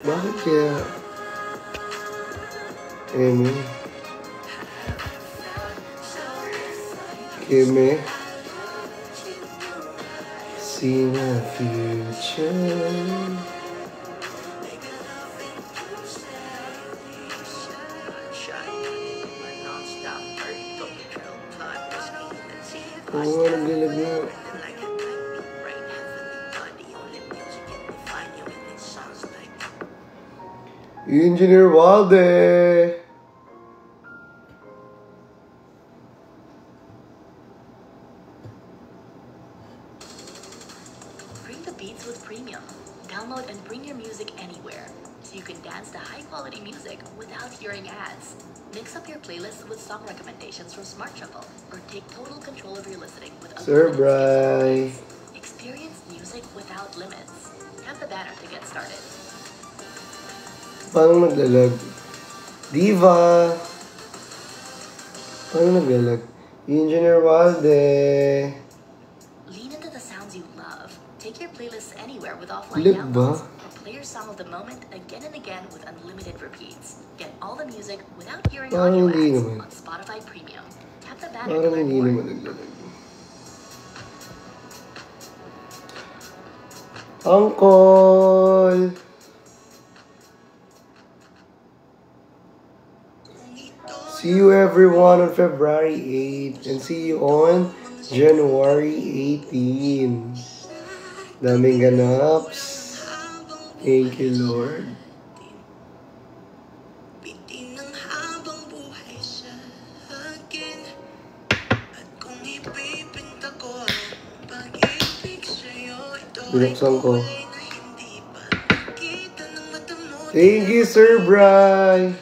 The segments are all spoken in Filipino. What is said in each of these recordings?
Bakit kaya Eme? Eme? See my future. Oo, naglalag na. Engineer Walde! Bring the beats with Premium. Download and bring your music anywhere, so you can dance to high-quality music without hearing ads. Mix up your playlist with song recommendations from Smart Shuffle, or take total control of your listening with Sir Bry. Experience music without limits. Tap the banner to get started. Paano naglalag? Diva! Paano naglalag? Engineer Walde! Lean into the sounds you love. Take your playlists anywhere with offline Lit downloads, ba? or play your song of the moment again and again with unlimited repeats. Get all the music without hearing Parang audio hindi ads naman. on Spotify Premium. Tap the banner to Parang learn hindi more. naman naglalag. Uncle! See you everyone on February 8th and see you on January 18. Daming ganaps. Thank you, Lord. Binuksan ko. Thank you, Sir Bry.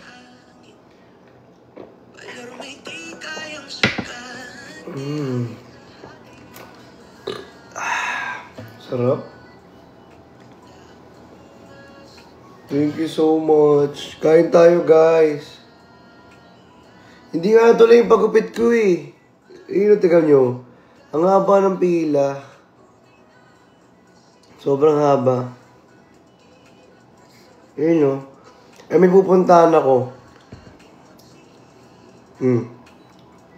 Sarap. Thank you so much. Kain tayo, guys. Hindi nga tuloy yung pagupit ko eh. Tingnan nyo. Ang haba ng pila. Sobrang haba. Yun no. May pupuntahan ako.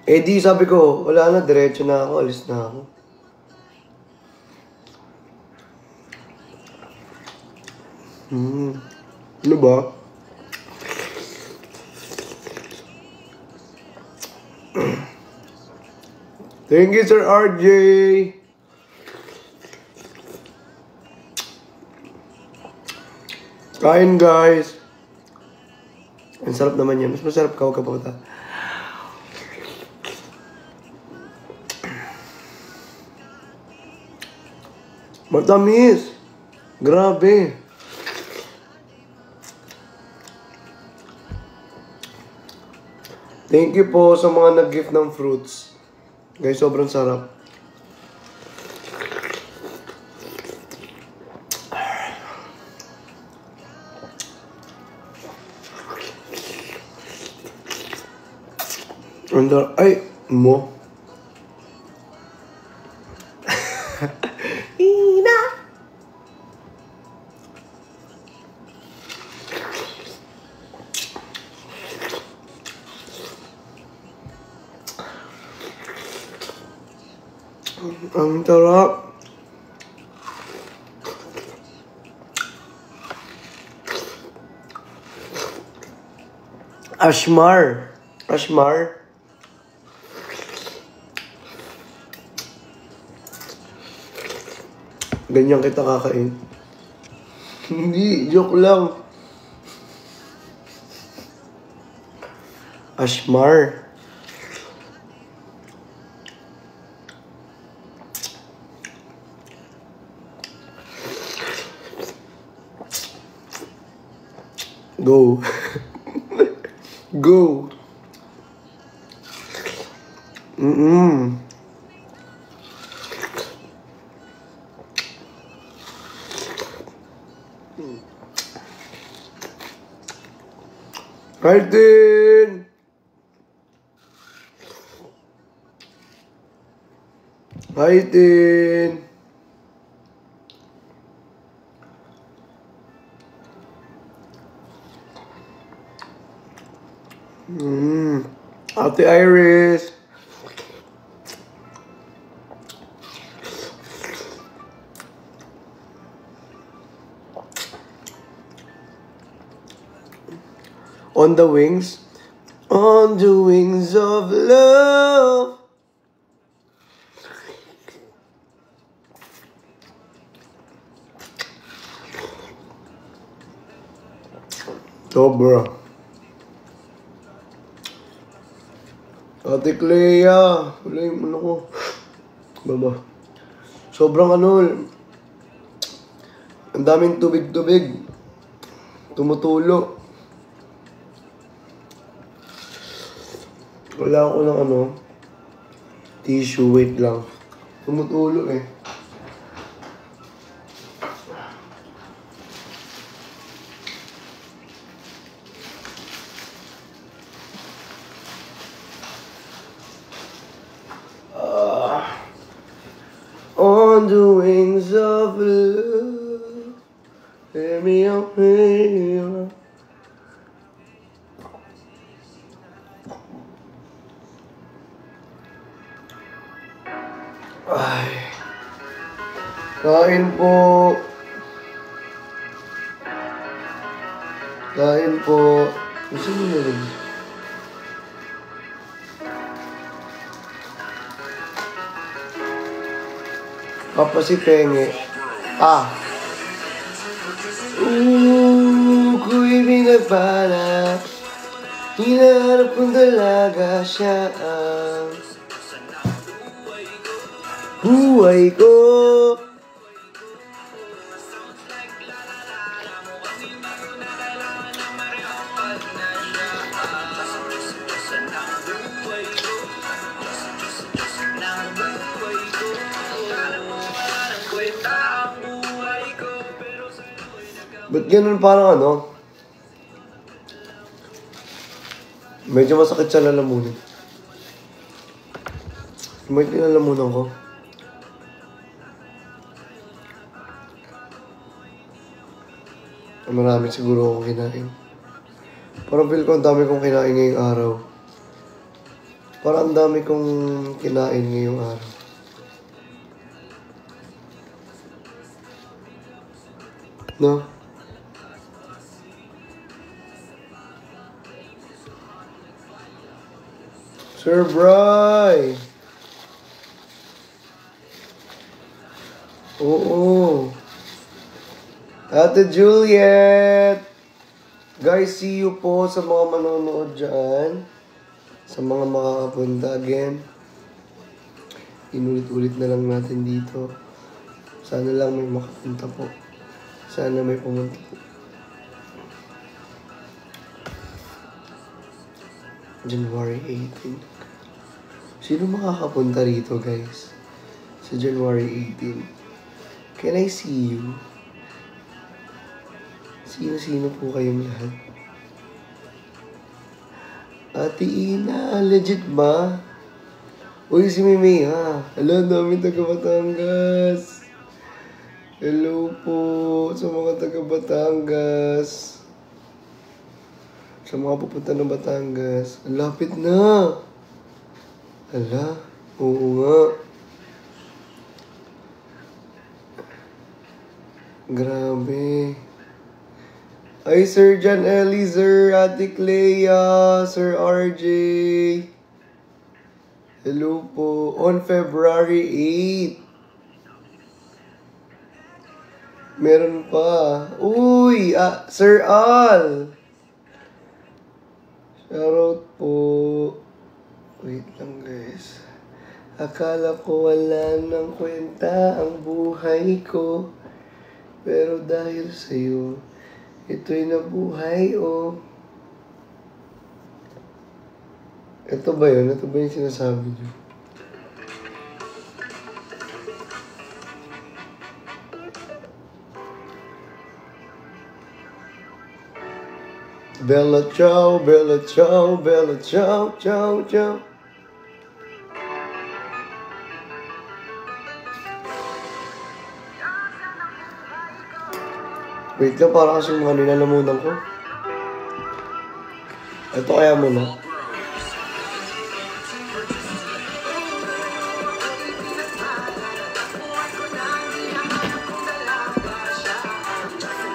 Eh di sabi ko, wala na, diretso na ako, alis na ako. Ano ba? Thank you, Sir RJ. Kain, guys. Ang sarap naman yan. Mas masarap kapag kapag. Matamis. Grabe. Thank you po sa mga nag-gift ng fruits. Guys, sobrang sarap. Ay, mo. Ina. Ang sarap. Ashmar. Ashmar. Ganyan kita kakain. Hindi, joke lang. Ashmar. Go. Go. Mm-mm. Martin! Martin! Ate Iris! On the wings? On the wings of love. Sobra. Ate Clea. Wala yung ano ko. Baba. Sobrang ano. Ang daming tubig-tubig. Tumutulo. Wala ako ng ano. Tissue. Wait lang. Tumutulo eh. On the wings of love, let me up here. Ay. Kain po. Kain po. Gusto mo na rin? Papa si Penge. Ko'y binabala. Hinahanap kong dalaga siya ang buhay ko. Ba't ganun parang ano? Medyo masakit sa lalamunan. May lalamunan ko. Marami siguro akong kinain. Parang feel ko ang dami kong kinain ngayong araw. Parang ang dami kong kinain ngayong araw. No? Sir Bry! Oo. Ate Juliet! Guys, see you po sa mga manonood dyan. Sa mga makakapunta again. Inulit-ulit na lang natin dito. Sana lang may makapunta po. Sana may pumunta po. January 18. Sino makakapunta rito, guys? Sa January 18. Can I see you? Sino-sino po kayong lahat? Ate Ina, legit ba? Uy, si Mimi ha. Hello, dami taga Batangas. Hello po sa mga taga Batangas. Sa mga pupunta ng Batangas. Ang lapit na. Ala, oo nga. Grabe. Ay, Sir John Eliezer, Ate Clea, Sir RJ. Hello po. On February 8. Meron pa. Uy, Sir Al. Shoutout po. Wait lang, guys. Akala ko wala nang kwenta ang buhay ko. Pero dahil sa'yo, ito'y nabuhay, oh. Ito ba yun? Ito ba yung sinasabi niyo? Bella ciao, bella ciao, bella ciao, ciao, ciao. Wait lang, para kasing mga nilalamunan ko. Ito kaya muna.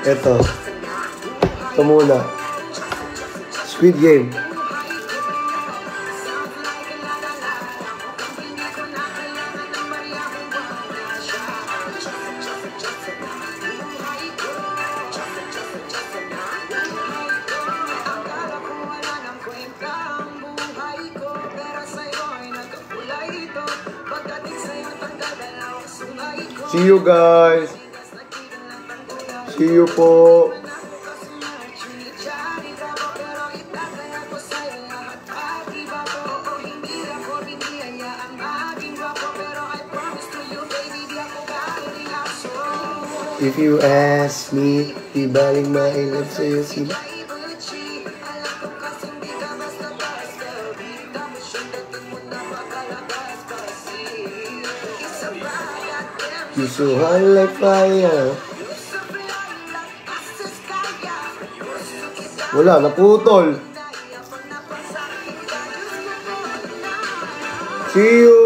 Ito. Ito muna. Squid Game. See you guys. See you po. If you ask me, di baling mailap sa'yo sila. You so hot like fire. Wala, naputol. See you.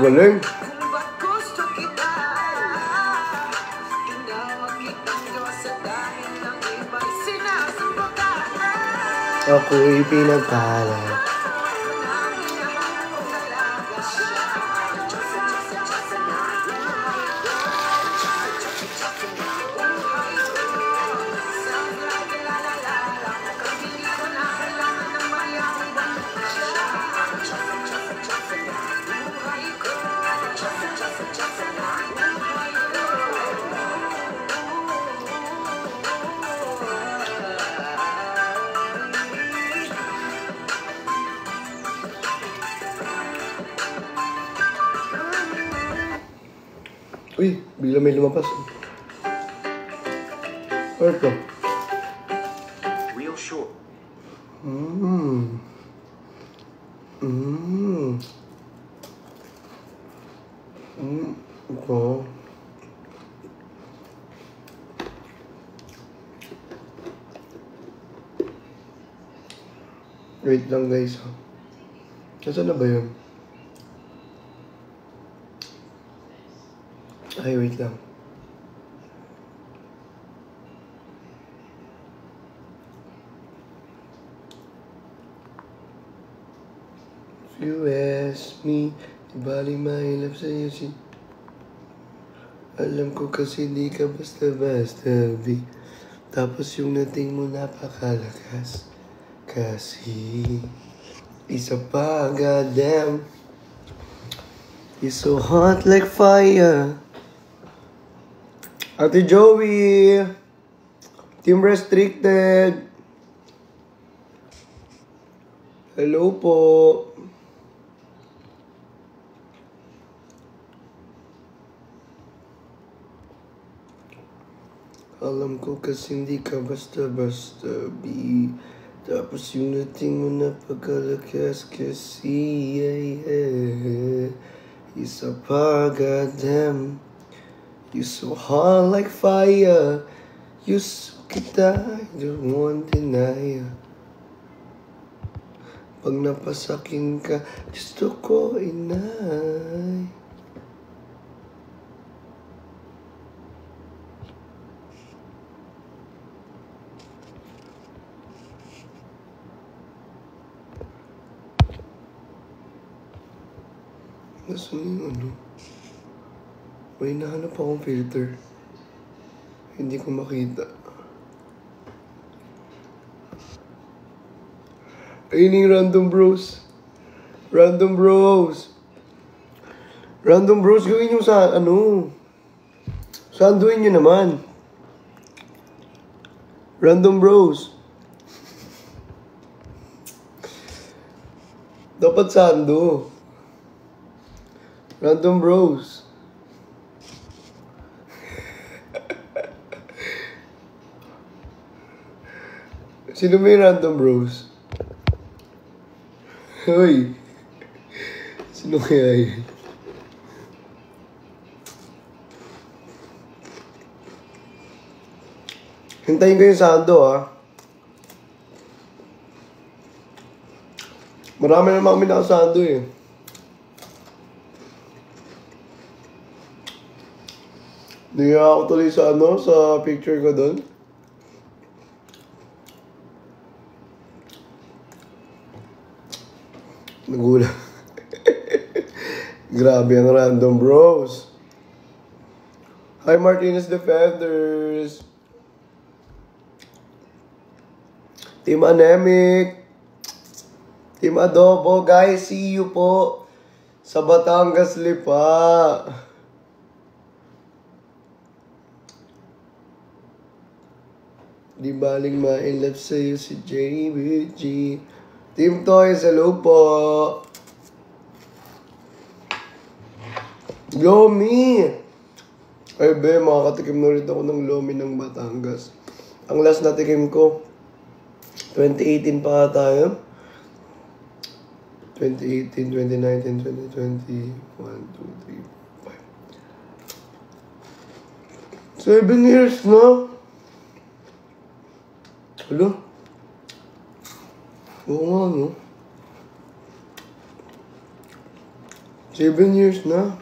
Galing. Ako'y pinagpala. Uy, bigla may lumabas. Ano ito? Real short. Ito. Wait lang guys. Nasaan na ba yun? Ay, wait lang. If you ask me, di bali mahilap sa'yo si... Alam ko kasi di ka basta-basta, B. Tapos yung nating mo napakalakas. Kasi... Isa pa, goddamn. You're so hot like fire. Ate Joey, Team Restricted. Hello po. Alam ko kasi hindi ka basta-basta, B. Tapos yung nating mo napagkalakas kasi, yeah. Isa pa, goddamn. You so hot like fire. You so kita, you won't deny. Pag napasakin ka, gusto ko inay. Nasaan yung ano? May nahanap akong filter. Hindi ko makita. Ayun yung random bros. Random bros. Random bros, gawin yung sa ano. Sanduin nyo naman. Random bros. Dapat sando. Random bros. Sino may random bros? Hoy. Sino kaya yun? Hintayin ko yung sando, ha? Marami naman kami nakasando, eh. Hindi ako tuloy sa ano, sa picture ko doon. Nagulang. Grabe ang random bros. Hi Martinez Defenders. Team Anemic. Team Adobo. Guys, see you po sa Batangas Lipa. Di baling ma-in-love sa'yo si JBG. Team Toys, hello po. Lomi! Ay be, makakatikim na ulit ako ng Lomi ng Batangas. Ang last na tikim ko, 2018 pa tayo. 2018, 2019, 2020, 1, 2, 3, 5. 7 years na. Hello? Oo nga, no? 7 years na.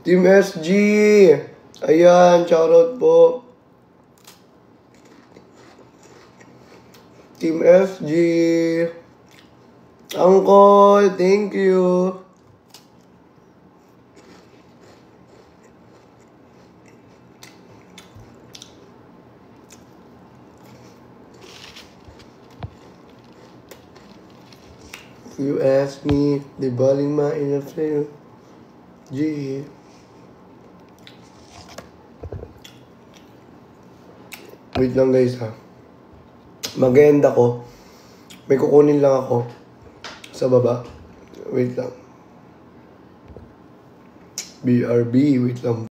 Team SG! Ayan, shoutout po. Team SG! Uncle, thank you! You ask me, di baling ma-in-love sa'yo. G. Wait lang guys ha. Mag-end ako. May kukunin lang ako. Sa baba. Wait lang. BRB, wait lang.